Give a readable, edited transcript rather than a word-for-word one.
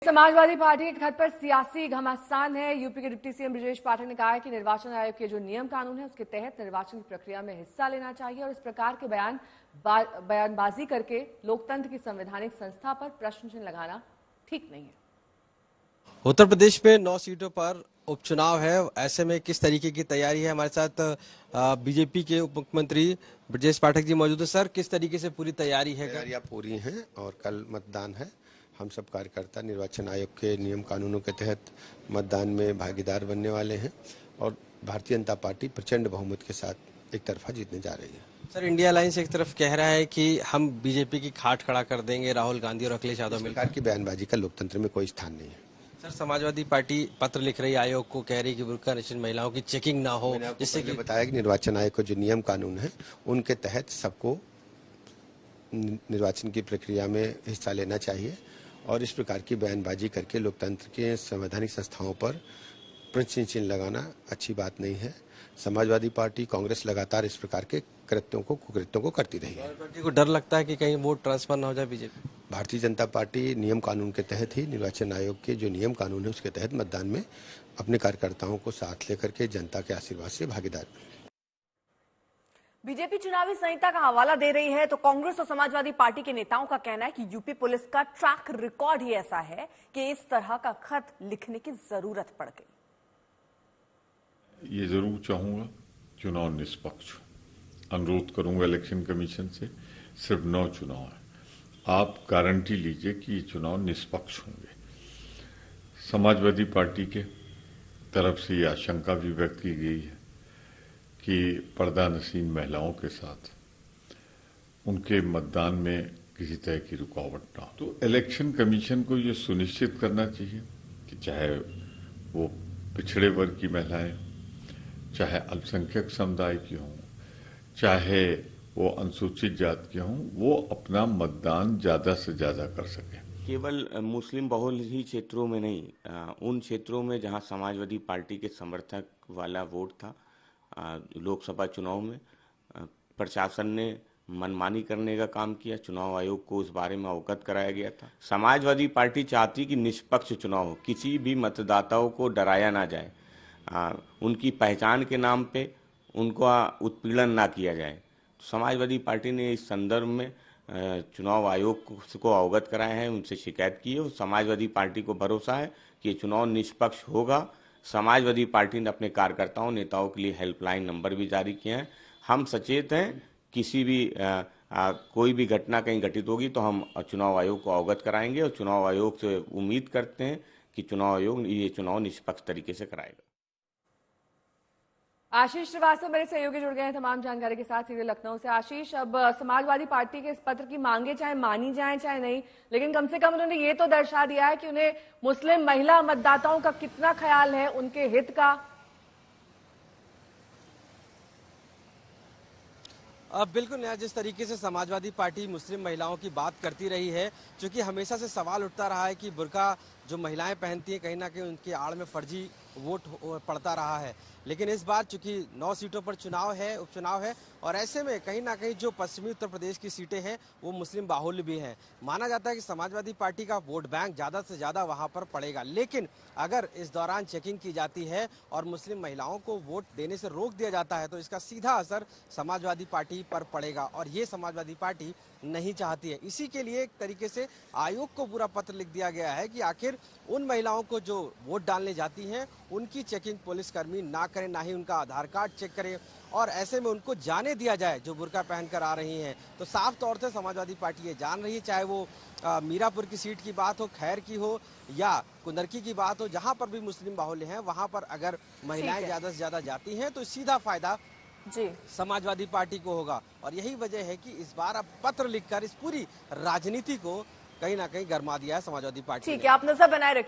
Samajwadi party के खत पर सियासी घमासान है। यूपी के डिप्टी सीएम ब्रजेश पाठक ने कहा है कि निर्वाचन आयोग के जो नियम कानून है उसके तहत निर्वाचन की प्रक्रिया में हिस्सा लेना चाहिए और इस प्रकार के बयानबाजी करके लोकतंत्र की संवैधानिक संस्था पर प्रश्न चिन्ह लगाना ठीक नहीं है। उत्तर प्रदेश में 9 सीटों पर उपचुनाव है, ऐसे में किस तरीके की तैयारी है? हमारे साथ बीजेपी के उप मुख्यमंत्री ब्रजेश पाठक जी मौजूद है। सर, किस तरीके से पूरी तैयारी है? तैयारियां पूरी हैं और कल मतदान है। हम सब कार्यकर्ता निर्वाचन आयोग के नियम कानूनों के तहत मतदान में भागीदार बनने वाले हैं और भारतीय जनता पार्टी प्रचंड बहुमत के साथ एक तरफा जीतने जा रही है। सर, इंडिया अलायंस एक तरफ कह रहा है कि हम बीजेपी की खाट खड़ा कर देंगे, राहुल गांधी और अखिलेश यादव मिलकर। सरकार की बयानबाजी का लोकतंत्र में कोई स्थान नहीं है। सर, समाजवादी पार्टी पत्र लिख रही आयोग को, कह रही कि बुर्का नशीन महिलाओं की चेकिंग ना हो, जिससे कि बताया कि निर्वाचन आयोग के जो नियम कानून है उनके तहत सबको निर्वाचन की प्रक्रिया में हिस्सा लेना चाहिए और इस प्रकार की बयानबाजी करके लोकतंत्र के संवैधानिक संस्थाओं पर प्रश्न चिन्ह लगाना अच्छी बात नहीं है। समाजवादी पार्टी, कांग्रेस लगातार इस प्रकार के कुकृत्यों को करती रही है। पार्टी को डर लगता है कि कहीं वोट ट्रांसफर ना हो जाए बीजेपी। भारतीय जनता पार्टी नियम कानून के तहत ही, निर्वाचन आयोग के जो नियम कानून है उसके तहत मतदान में अपने कार्यकर्ताओं को साथ लेकर के जनता के आशीर्वाद से भागीदार। बीजेपी चुनावी संहिता का हवाला दे रही है तो कांग्रेस और समाजवादी पार्टी के नेताओं का कहना है कि यूपी पुलिस का ट्रैक रिकॉर्ड ही ऐसा है कि इस तरह का खत लिखने की जरूरत पड़ गई। ये जरूर चाहूंगा चुनाव निष्पक्ष हो। अनुरोध करूंगा इलेक्शन कमीशन से, सिर्फ 9 चुनाव है, आप गारंटी लीजिए कि ये चुनाव निष्पक्ष होंगे। समाजवादी पार्टी के तरफ से ये आशंका भी व्यक्त की गई है कि पर्दा नशीन महिलाओं के साथ उनके मतदान में किसी तरह की रुकावट ना हो। तो इलेक्शन कमीशन को ये सुनिश्चित करना चाहिए कि चाहे वो पिछड़े वर्ग की महिलाएं, चाहे अल्पसंख्यक समुदाय की हों, चाहे वो अनुसूचित जात के हों, वो अपना मतदान ज्यादा से ज्यादा कर सके। केवल मुस्लिम बहुल ही क्षेत्रों में नहीं, उन क्षेत्रों में जहां समाजवादी पार्टी के समर्थक वाला वोट था, लोकसभा चुनाव में प्रशासन ने मनमानी करने का काम किया। चुनाव आयोग को उस बारे में अवगत कराया गया था। समाजवादी पार्टी चाहती कि निष्पक्ष चुनाव हो, किसी भी मतदाताओं को डराया ना जाए, उनकी पहचान के नाम पे उनका उत्पीड़न ना किया जाए। समाजवादी पार्टी ने इस संदर्भ में चुनाव आयोग को अवगत कराया है, उनसे शिकायत की है और समाजवादी पार्टी को भरोसा है कि ये चुनाव निष्पक्ष होगा। समाजवादी पार्टी ने अपने कार्यकर्ताओं, नेताओं के लिए हेल्पलाइन नंबर भी जारी किए हैं। हम सचेत हैं, किसी भी कोई भी घटना कहीं घटित होगी तो हम चुनाव आयोग को अवगत कराएंगे और चुनाव आयोग से उम्मीद करते हैं कि चुनाव आयोग ये चुनाव निष्पक्ष तरीके से कराएगा। आशीष श्रीवास्तव मेरे सहयोगी जुड़ गए हैं तमाम जानकारी के साथ सीधे लखनऊ से। आशीष, अब समाजवादी पार्टी के इस पत्र की मांगे चाहे मानी जाए चाहे नहीं, लेकिन कम से कम उन्होंने ये तो दर्शा दिया है कि उन्हें मुस्लिम महिला मतदाताओं का कितना ख्याल है, उनके हित का। अब बिल्कुल नया, जिस तरीके से समाजवादी पार्टी मुस्लिम महिलाओं की बात करती रही है, क्योंकि हमेशा से सवाल उठता रहा है कि बुर्का जो महिलाएं पहनती हैं कहीं ना कहीं उनकी आड़ में फर्जी वोट पड़ता रहा है। लेकिन इस बार चूंकि 9 सीटों पर चुनाव है, उपचुनाव है, और ऐसे में कहीं ना कहीं जो पश्चिमी उत्तर प्रदेश की सीटें हैं वो मुस्लिम बाहुल्य भी हैं। माना जाता है कि समाजवादी पार्टी का वोट बैंक ज्यादा से ज्यादा वहां पर पड़ेगा। लेकिन अगर इस दौरान चेकिंग की जाती है और मुस्लिम महिलाओं को वोट देने से रोक दिया जाता है तो इसका सीधा असर समाजवादी पार्टी पर पड़ेगा और ये समाजवादी पार्टी नहीं चाहती है। इसी के लिए एक तरीके से आयोग को पूरा पत्र लिख दिया गया है कि आखिर उन महिलाओं को जो वोट डालने जाती हैं उनकी चेकिंग पुलिसकर्मी ना करें, ना ही उनका आधार कार्ड चेक करें और ऐसे में उनको जाने दिया जाए जो बुर्का पहनकर आ रही हैं। तो साफ तौर से समाजवादी पार्टी ये जान रही है, चाहे वो मीरापुर की सीट की बात हो, खैर की हो या कुंदरकी की बात हो, जहां पर भी मुस्लिम बाहुल्य हैं वहां पर अगर महिलाएं ज्यादा से ज्यादा जाती हैं तो सीधा फायदा जी समाजवादी पार्टी को होगा। और यही वजह है कि इस बार अब पत्र लिखकर इस पूरी राजनीति को कहीं ना कहीं गरमा दिया है समाजवादी पार्टी। ठीक है, आप नजर बनाए रखिए।